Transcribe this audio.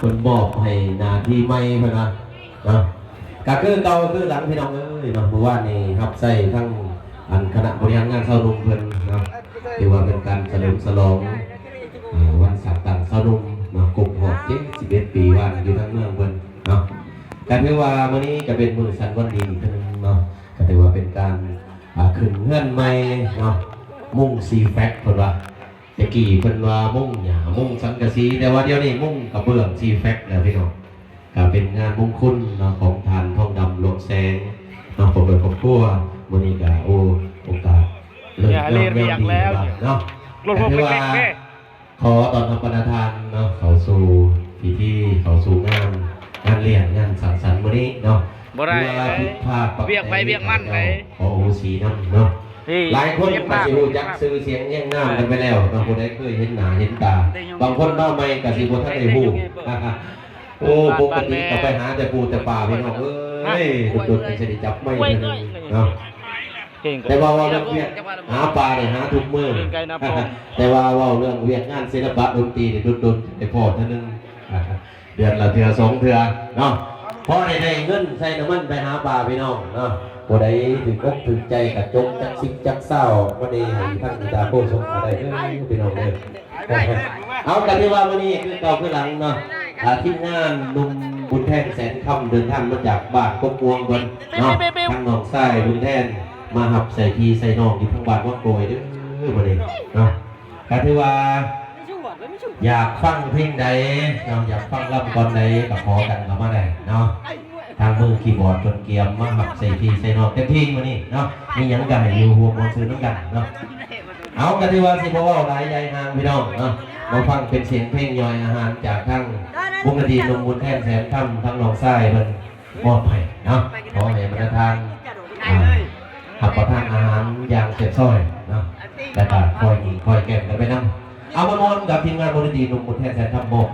คนบอกให้นาทีไม่เพื่อนนะเนาะก็คือเก่าคือหลังพี่น้องเอ้ยเนาะเมื่อวานนี้ครับใส่ทั้งอันคณะบริหารงานเศร้านุ่มเพื่อนเนาะที่ว่าเป็นการเฉลิมฉลองวันสักต่างเศร้านุ่มเนาะกลุ่มหอบ71 ปีวันอยู่ทั้งเมืองเพื่อนเนาะแต่เพื่อว่ามื้อนี้จะเป็นมื้อสันวันดีอีกนึงเนาะก็ถือว่าเป็นการขึ้นเงื่อนใหม่เนาะมุ่งซีแฟกคนว่าตะกี้เพิ่นว่ามุ่งหญ้ามุ่งสังกะสีแต่ว่าเดี๋ยวนี้มุ่งกระเบื้องซีแฟกแล้วพี่น้องก็เป็นงานมงคลเนาะของทานทองดำหลวงแสงเนาะผมโดยครอบครัวมื้อนี้ก็โอกาสเลิกงามยามดีเนาะแต่ว่าขอตอนรับประทานเนาะเข้าสู่พิธีเข้าสู่งานเลี้ยงงานสังสรรค์มื้อนี้เนาะบ่ได้เบียกไปเบียกมันไปโอ้สีน้ำเนาะหลายคนก็สิรู้จักซื้อเสียงแย่งงามกันไปแล้วบางคนได้เคยเห็นหน้าเห็นตาบางคนมาใหม่ก็สิบ่ทันได้ฮู้โอ้ปกติก็ไปหาแต่ปูแต่ป่าพี่น้องเอ้ยดุดๆจะได้จับไม่เนาะแต่ว่าเรื่องเวียดหาปลาเนี่ยหาทุกมื้อแต่ว่าเรื่องเวียดงานศิลปะดนตรีเนี่ยดุดๆไอ้พ่อท่านนึงเดือนละเทื่อ2 เทื่อเนาะพอได้เงินใส่น้ำมันไปหาปลาพี่น้องเนาะผู้ใดถึงอกถึงใจกับจงจักสิบจักเศร้าวันนี้ให้ท่านบิดาโคชงอะไรพี่น้องเลยเอากันที่ว่าวันนี้คือเก่าคือหลังเนาะทีมงานลุงบุญแทนแสนคำเดินทางมาจากบ้านกบวงบนเนาะทางหนองไส้บุญแทนมาหับใส่ทีใส่นองอยู่ทางบ้านวัดโกยเด้อวันนี้เนาะกันที่ว่าอยากฟังเพลงใดเนาะอยากฟังลำก่อนใดก็ขอกันเข้ามาได้เนาะทางมือคีย์บอร์ดจนเกียมมาหับใส่ทีใส่นอกเต็มที่มานี่เนาะมีหยังกันอยู่หัวมอนซื้อน้ำกันเนาะเอากันที่ว่าสิบ่าวหลายใหญ่ห่างพี่น้องเนาะมาฟังเป็นเสียงเพลงย่อยอาหารจากทั้งวงดนตรีนมบุญแทนแสนค่ำทั้งหนองทรายมันมอบให้เนาะขอให้บรรทานหับประทานอาหารอย่างเสร็จซ้อยเนาะแต่ก็คอยแก้มกันไปนั่งเอามามอนกับทีมงานวงดนตรีนมบุญแทนแสนค่ำมอบ